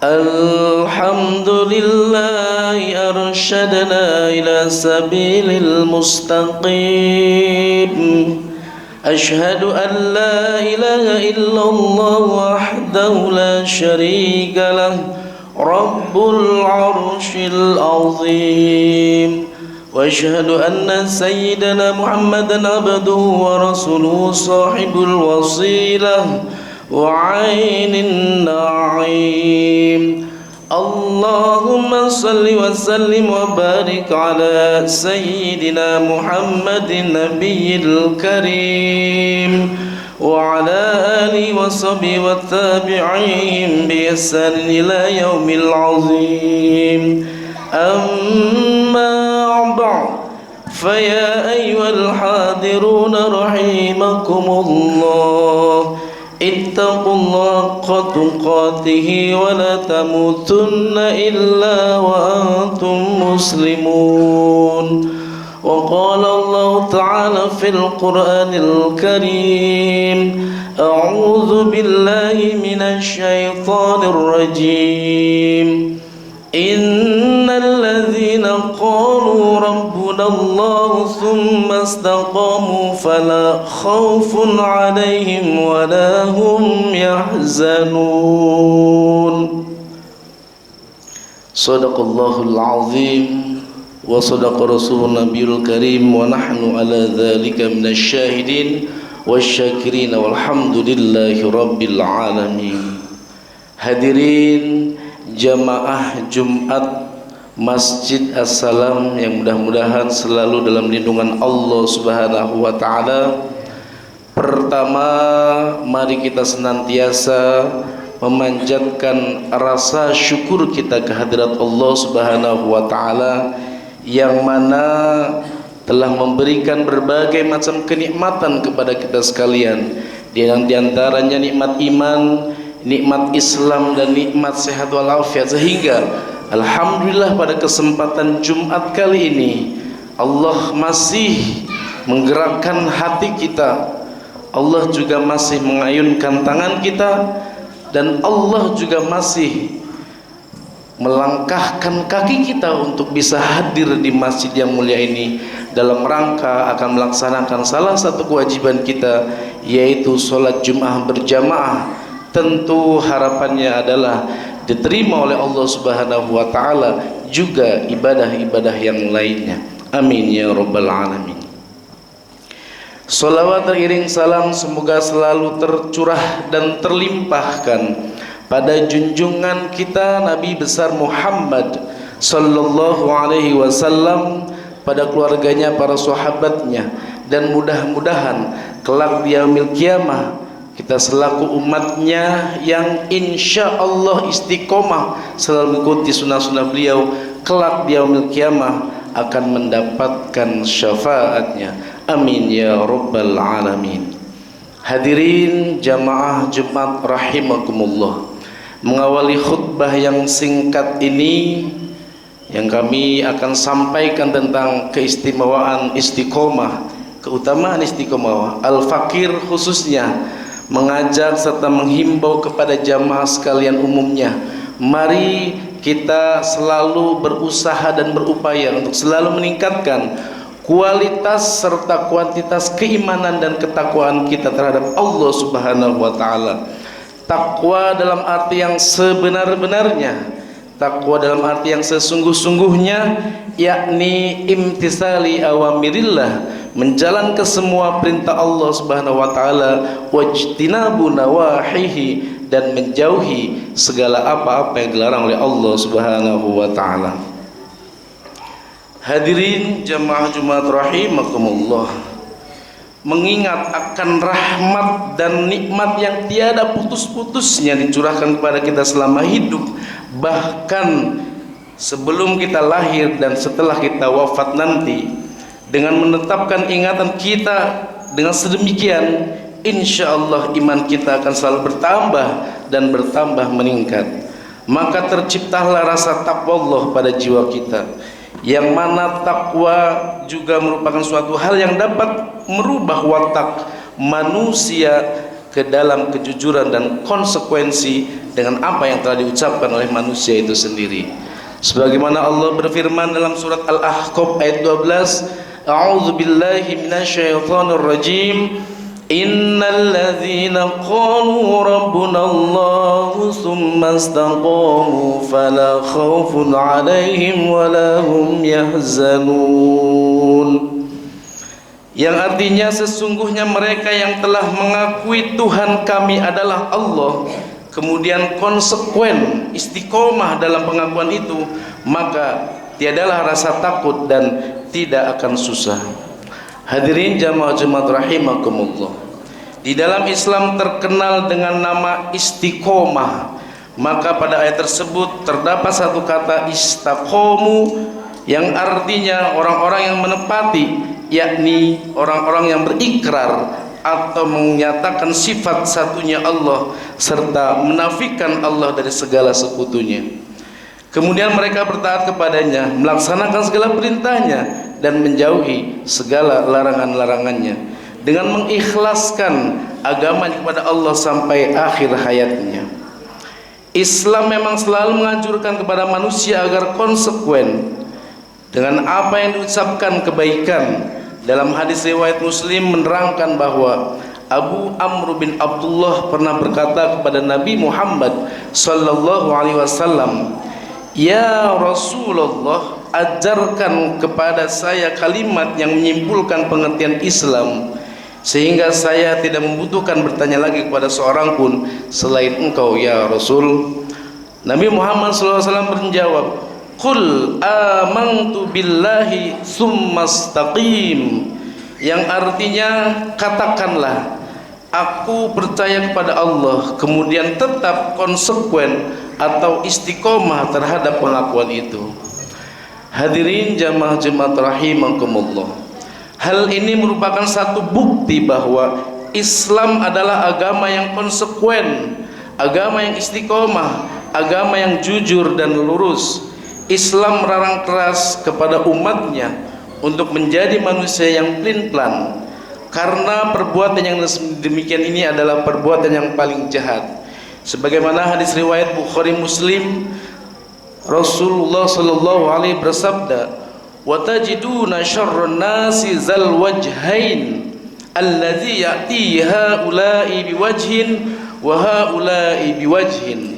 الحمد لله أرشدنا إلى سبيل المستقيم. أشهد أن لا إله إلا الله وحده لا شريك له رب العرش العظيم. وأشهد أن سيدنا محمدا عبده ورسوله صاحب الوصيلة وعين النعيم. اللهم صل وسلم وبارك على سيدنا محمد النبي الكريم وعلى آله وصحبه والتابعين بإحسان إلى يوم العظيم. أما بعد فيا أيها الحاضرون رحمكم الله، اتقوا الله حق تقاته ولا تموتن إلا وأنتم مسلمون. وقال الله تعالى في القرآن الكريم: أعوذ بالله من الشيطان الرجيم. إن الذين قالوا ربنا الله ثم استقاموا فلا خوف عليهم ولا هم يحزنون. صدق الله العظيم وصدق رسول النبي الكريم ونحن على ذلك من الشاهدين والشاكرين والحمد لله رب العالمين. Hadirin jamaah Jumat Masjid As-Salam yang mudah-mudahan selalu dalam lindungan Allah Subhanahu wa taala. Pertama, mari kita senantiasa memanjatkan rasa syukur kita kehadirat Allah Subhanahu wa taala yang mana telah memberikan berbagai macam kenikmatan kepada kita sekalian. Di antaranya nikmat iman, nikmat Islam dan nikmat sehat walafiat, sehingga alhamdulillah pada kesempatan Jumat kali ini Allah masih menggerakkan hati kita, Allah juga masih mengayunkan tangan kita, dan Allah juga masih melangkahkan kaki kita untuk bisa hadir di masjid yang mulia ini dalam rangka akan melaksanakan salah satu kewajiban kita, yaitu sholat Jum'ah berjamaah. Tentu harapannya adalah diterima oleh Allah Subhanahu wa taala, juga ibadah-ibadah yang lainnya. Amin ya rabbal alamin. Salawat teriring salam semoga selalu tercurah dan terlimpahkan pada junjungan kita Nabi besar Muhammad sallallahu alaihi wasallam, pada keluarganya, para sahabatnya, dan mudah-mudahan kelak di yaumil qiyamah kita selaku umatnya yang insya Allah istiqomah selalu mengikuti sunnah-sunnah beliau, kelak di yaumil qiyamah akan mendapatkan syafaatnya. Amin ya rabbal alamin. Hadirin jamaah Jumat rahimakumullah, mengawali khutbah yang singkat ini yang kami akan sampaikan tentang keistimewaan istiqomah, keutamaan istiqomah. Al-Fakir khususnya mengajak serta menghimbau kepada jamaah sekalian umumnya, mari kita selalu berusaha dan berupaya untuk selalu meningkatkan kualitas serta kuantitas keimanan dan ketakwaan kita terhadap Allah Subhanahu wa taala. Takwa dalam arti yang sebenar-benarnya, takwa dalam arti yang sesungguh-sungguhnya, yakni imtisali awamirillah, menjalankan semua perintah Allah Subhanahu wa taala, wajtinabu nawahihi, dan menjauhi segala apa-apa yang dilarang oleh Allah Subhanahu wa taala. Hadirin jamaah Jumat rahimakumullah, mengingat akan rahmat dan nikmat yang tiada putus-putusnya dicurahkan kepada kita selama hidup, bahkan sebelum kita lahir dan setelah kita wafat nanti, dengan menetapkan ingatan kita dengan sedemikian, insya Allah iman kita akan selalu bertambah dan bertambah meningkat. Maka terciptalah rasa takwa Allah pada jiwa kita, yang mana takwa juga merupakan suatu hal yang dapat merubah watak manusia ke dalam kejujuran dan konsekuensi dengan apa yang telah diucapkan oleh manusia itu sendiri. Sebagaimana Allah berfirman dalam surat Al-Ahqaf ayat 12, A'udzu billahi minasyaitonir rajim. Innal ladzina qalu rabbuna Allah tsumma istaqamu fala khaufun 'alaihim wala hum yahzanun. Yang artinya sesungguhnya mereka yang telah mengakui Tuhan kami adalah Allah, kemudian konsekuen istiqomah dalam pengakuan itu, maka tiadalah rasa takut dan tidak akan susah. Hadirin jamaah Jumat rahimakumullah, di dalam Islam terkenal dengan nama istiqomah. Maka pada ayat tersebut terdapat satu kata istaqomu yang artinya orang-orang yang menepati, yakni orang-orang yang berikrar atau menyatakan sifat satunya Allah serta menafikan Allah dari segala sekutunya. Kemudian mereka bertaat kepadanya, melaksanakan segala perintahnya dan menjauhi segala larangan-larangannya dengan mengikhlaskan agamanya kepada Allah sampai akhir hayatnya. Islam memang selalu menganjurkan kepada manusia agar konsekuen dengan apa yang diucapkan kebaikan. Dalam hadis riwayat Muslim menerangkan bahwa Abu Amr bin Abdullah pernah berkata kepada Nabi Muhammad sallallahu alaihi wasallam, "Ya Rasulullah, ajarkan kepada saya kalimat yang menyimpulkan pengertian Islam sehingga saya tidak membutuhkan bertanya lagi kepada seorang pun selain engkau ya Rasul." Nabi Muhammad SAW menjawab, "Qul amantu billahi tsumma istaqim." Yang artinya katakanlah, aku percaya kepada Allah kemudian tetap konsekuen atau istiqomah terhadap pengakuan itu. Hadirin jamaah Jumat rahimakumullah, hal ini merupakan satu bukti bahwa Islam adalah agama yang konsekuen, agama yang istiqomah, agama yang jujur dan lurus. Islam melarang keras kepada umatnya untuk menjadi manusia yang pelin-pelan, karena perbuatan yang demikian ini adalah perbuatan yang paling jahat. Sebagaimana hadis riwayat Bukhari Muslim, Rasulullah sallallahu alaihi bersabda, "Wa tajiduna syarrun nasi zal wajhain alladzi ya'ti haula'i biwajhin wa haula'i biwajhin."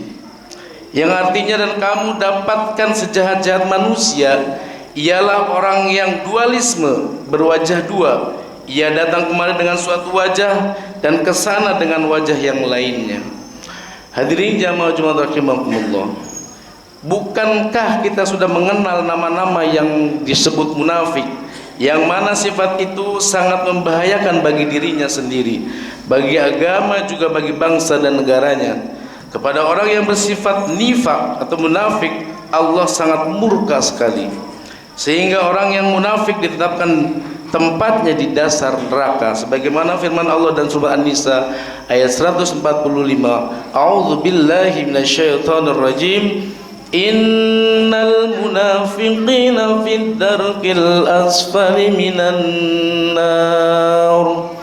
Yang artinya, dan kamu dapatkan sejahat-jahat manusia ialah orang yang dualisme, berwajah dua. Ia datang kemari dengan suatu wajah dan kesana dengan wajah yang lainnya. Hadirin jamaah Jumat rahimakumullah, bukankah kita sudah mengenal nama-nama yang disebut munafik, yang mana sifat itu sangat membahayakan bagi dirinya sendiri, bagi agama, juga bagi bangsa dan negaranya. Kepada orang yang bersifat nifak atau munafik, Allah sangat murka sekali, sehingga orang yang munafik ditetapkan tempatnya di dasar neraka. Sebagaimana firman Allah dan surah An-Nisa ayat 145, A'udzu billahi minasyaitonir rajim, Innal munafiqina fid darkil asfali minan nar.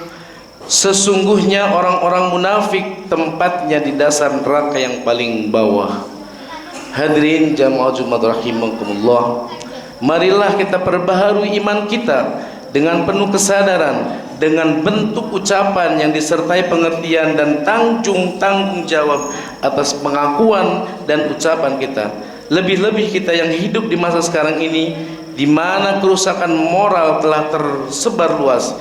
Sesungguhnya orang-orang munafik tempatnya di dasar neraka yang paling bawah. Hadirin jamaah Jumat rahimakumullah, marilah kita perbaharui iman kita dengan penuh kesadaran, dengan bentuk ucapan yang disertai pengertian dan tanggung jawab atas pengakuan dan ucapan kita. Lebih-lebih kita yang hidup di masa sekarang ini, di mana kerusakan moral telah tersebar luas.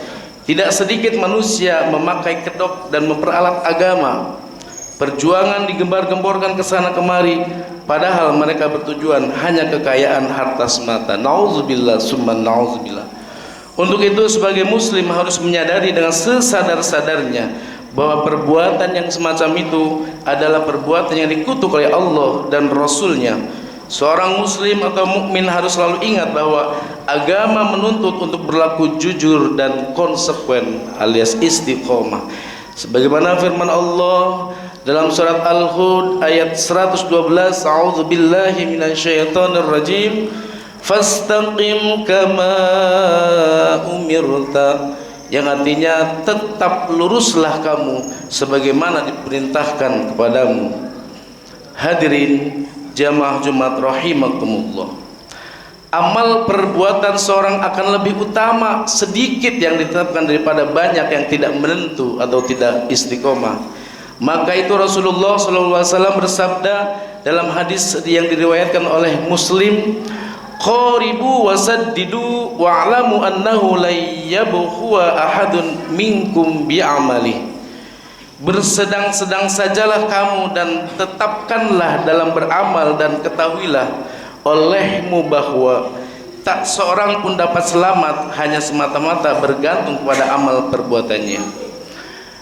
Tidak sedikit manusia memakai kedok dan memperalat agama. Perjuangan digembar-gemborkan ke sana kemari, padahal mereka bertujuan hanya kekayaan harta semata. Nauzubillah summa nauzubillah. Untuk itu sebagai muslim harus menyadari dengan sesadar-sadarnya bahwa perbuatan yang semacam itu adalah perbuatan yang dikutuk oleh Allah dan Rasulnya. Seorang muslim atau mukmin harus selalu ingat bahwa agama menuntut untuk berlaku jujur dan konsekuen alias istiqomah. Sebagaimana firman Allah dalam surat Al-Hud ayat 112, A'udzu billahi minasyaitonir rajim, Fastaqim kama umirta yang artinya tetap luruslah kamu sebagaimana diperintahkan kepadamu. Hadirin jamaah Jumat rahimakumullah, amal perbuatan seorang akan lebih utama sedikit yang ditetapkan daripada banyak yang tidak menentu atau tidak istiqomah. Maka itu Rasulullah SAW bersabda dalam hadis yang diriwayatkan oleh Muslim, qaribu wasaddidu wa'lamu annahu la yabhuwa ahadun minkum bi'amali. Bersedang-sedang sajalah kamu dan tetapkanlah dalam beramal, dan ketahuilah olehmu bahwa tak seorang pun dapat selamat hanya semata-mata bergantung pada amal perbuatannya.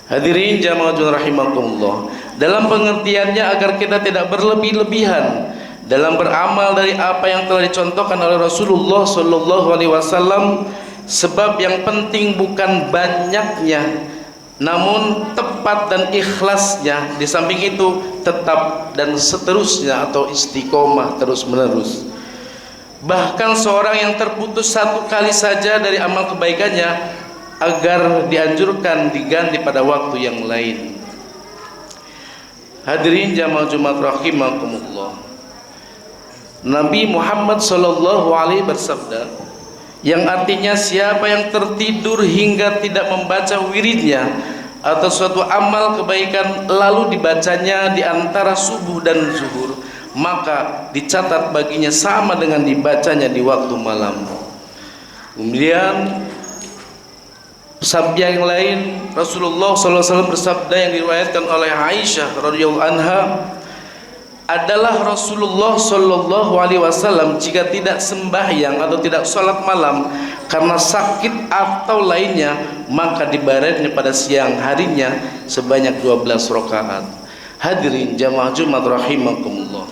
Hadirin jamaah rahimakumullah, dalam pengertiannya agar kita tidak berlebih-lebihan dalam beramal dari apa yang telah dicontohkan oleh Rasulullah sallallahu alaihi wasallam, sebab yang penting bukan banyaknya namun tepat dan ikhlasnya. Di samping itu tetap dan seterusnya atau istiqomah terus menerus. Bahkan seorang yang terputus satu kali saja dari amal kebaikannya agar dianjurkan diganti pada waktu yang lain. Hadirin jamaah Jumat rahimakumullah, Nabi Muhammad sallallahu alaihi bersabda, yang artinya siapa yang tertidur hingga tidak membaca wiridnya atau suatu amal kebaikan lalu dibacanya di antara subuh dan zuhur, maka dicatat baginya sama dengan dibacanya di waktu malam. Kemudian sabda yang lain, Rasulullah SAW bersabda yang diriwayatkan oleh Aisyah radhiyallahu anha, adalah Rasulullah sallallahu alaihi wasallam jika tidak sembahyang atau tidak sholat malam karena sakit atau lainnya, maka dibarennya pada siang harinya sebanyak 12 rakaat. Hadirin jamaah Jumat rahimakumullah,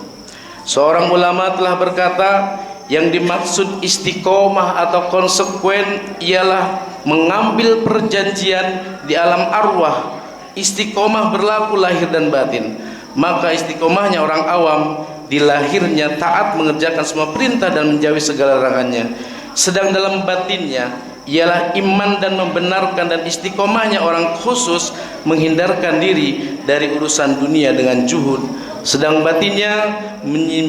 seorang ulama telah berkata, yang dimaksud istiqomah atau konsekuen ialah mengambil perjanjian di alam arwah. Istiqomah berlaku lahir dan batin. Maka istiqomahnya orang awam di lahirnya taat mengerjakan semua perintah dan menjauhi segala larangannya, sedang dalam batinnya ialah iman dan membenarkan, dan istiqomahnya orang khusus menghindarkan diri dari urusan dunia dengan juhud, sedang batinnya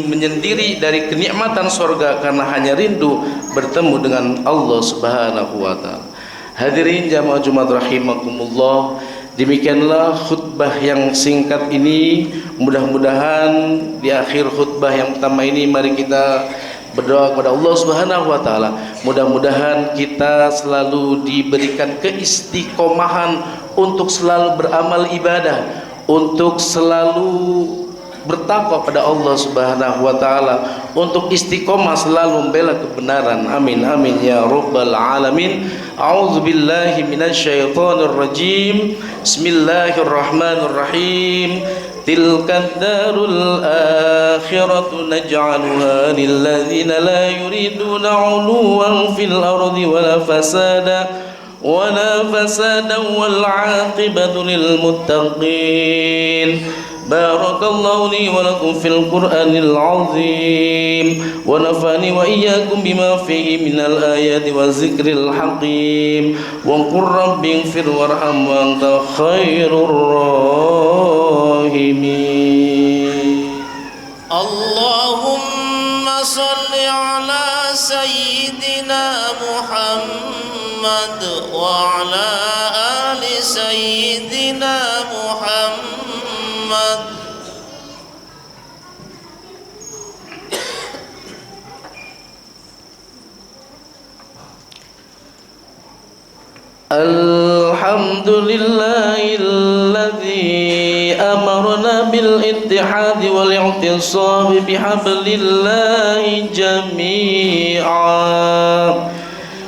menyendiri dari kenikmatan surga karena hanya rindu bertemu dengan Allah Subhanahu wa taala. Hadirin jamaah Jumat rahimakumullah, demikianlah khutbah yang singkat ini. Mudah-mudahan di akhir khutbah yang pertama ini mari kita berdoa kepada Allah Subhanahu wa taala. Mudah-mudahan kita selalu diberikan keistiqomahan untuk selalu beramal ibadah, untuk selalu bertakwa pada Allah Subhanahu wa taala, untuk istiqomah selalu membela kebenaran. Amin amin ya rabbal alamin. A'udzubillahi minasyaitonir rajim. Bismillahirrahmanirrahim. Tilka darul akhiratu naj'aluha lil ladzina la yuriduna 'uluwan fil ardi wala fasada wal 'aqibatu lil muttaqin. Barakallahu li wa lakum fil Qur'anil azim wa nafani wa iyyakum bima fihi minal ayati wa zikril hakim wa qur rabbi ighfir warham wa anta khairur rahimin. Allahumma salli ala sayyidina Muhammad wa ala ali sayyidina Muhammad. Alhamdulillahilladzi amarna bil ittihadi wal i'tisam bihablillahi jami'a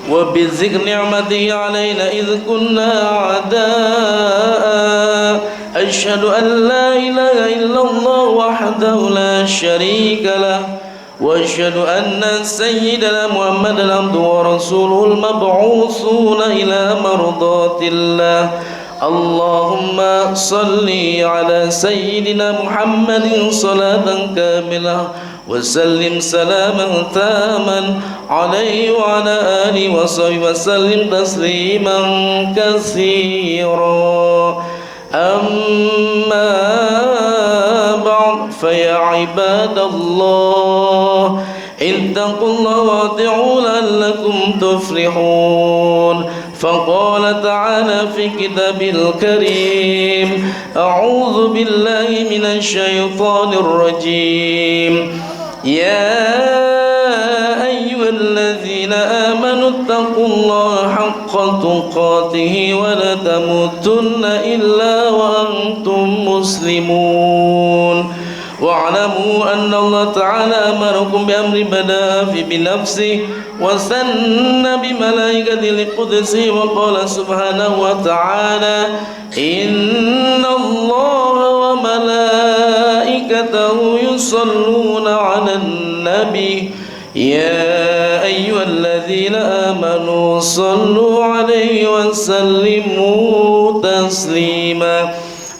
wa bi dzikri ni'matihi 'alaina idh kunna a'da'a. Asyhadu an la ilaha illallah wahdahu la syarika lah wa asyhadu anna sayyidana Muhammadan abduhu wa rasuluhul mab'utsuna ila mardatillah. Allahumma salli ala sayyidina Muhammadin salatan kamilah وسلم سلاما تاما عليه وعلى آله وصحبه وسلم تسليما كثيرا. أما بعد فيا عباد الله اتقوا الله وأطيعوا لعلكم تفلحون. فقال تعالى في كتابه الكريم: أعوذ بالله من الشيطان الرجيم. يا أيها الذين آمنوا اتقوا الله حق تقاته ولا تموتن إلا وأنتم مسلمون. واعلموا أن الله تعالى أمركم بأمر بدأ بنفسه وثنى بملائكته لقدسه وقال سبحانه وتعالى: إن الله وملائكته يصلون على النبي يا أيها الذين آمنوا صلوا عليه وسلموا تسليما.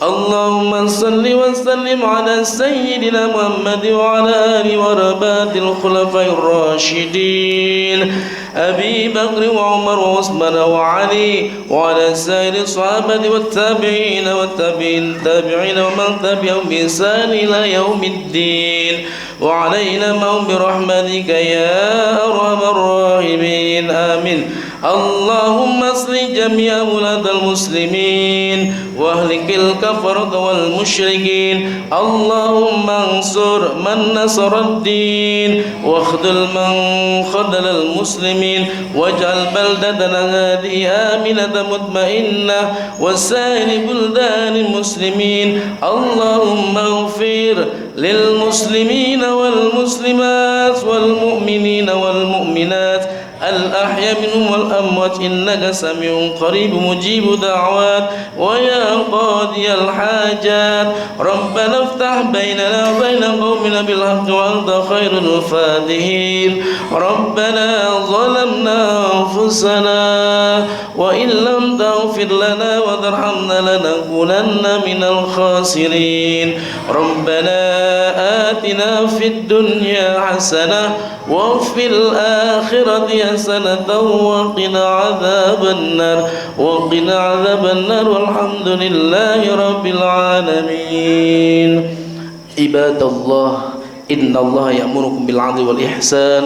اللهم صل وسلم على سيدنا محمد وعلى آله ورباط الخلفاء الراشدين أبي بكر وعمر وعثمان وعلي وعلى سائر الصحابة والتابعين والتابعين ومن تبعهم بإحسان إلى يوم الدين وعلينا معهم برحمتك يا أرحم الراحمين آمين. اللهم اصلح جميع أولاد المسلمين واهلك الكفرة والمشركين. اللهم انصر من نصر الدين واخذل من خذل المسلمين واجعل بلدتنا هذه آمنة مطمئنة وسائر بلدان المسلمين. اللهم اغفر للمسلمين والمسلمات والمؤمنين والمؤمنات الأحياء منهم والأموات إنك سميع قريب مجيب دعوات ويا قاضي الحاجات. ربنا افتح بيننا وبين قومنا بالحق وأنت خير الفاتحين. ربنا ظلمنا أنفسنا وإن لم تغفر لنا وترحمنا لنكونن من الخاسرين. ربنا آتنا في الدنيا حسنة وفي الآخرة حسنة وقنا عذاب النار والحمد لله رب العالمين. عباد الله إن الله يأمركم بالعدل والإحسان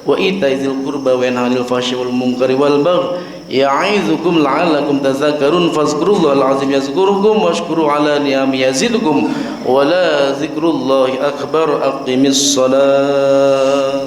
وإيتاء ذي القربى وينهى عن الفحشاء والمنكر والبغي يعظكم لعلكم تذكرون. فاذكروا الله العظيم يذكركم واشكروا على نعمه يزدكم ولا ذكر الله أكبر. أقم الصلاة.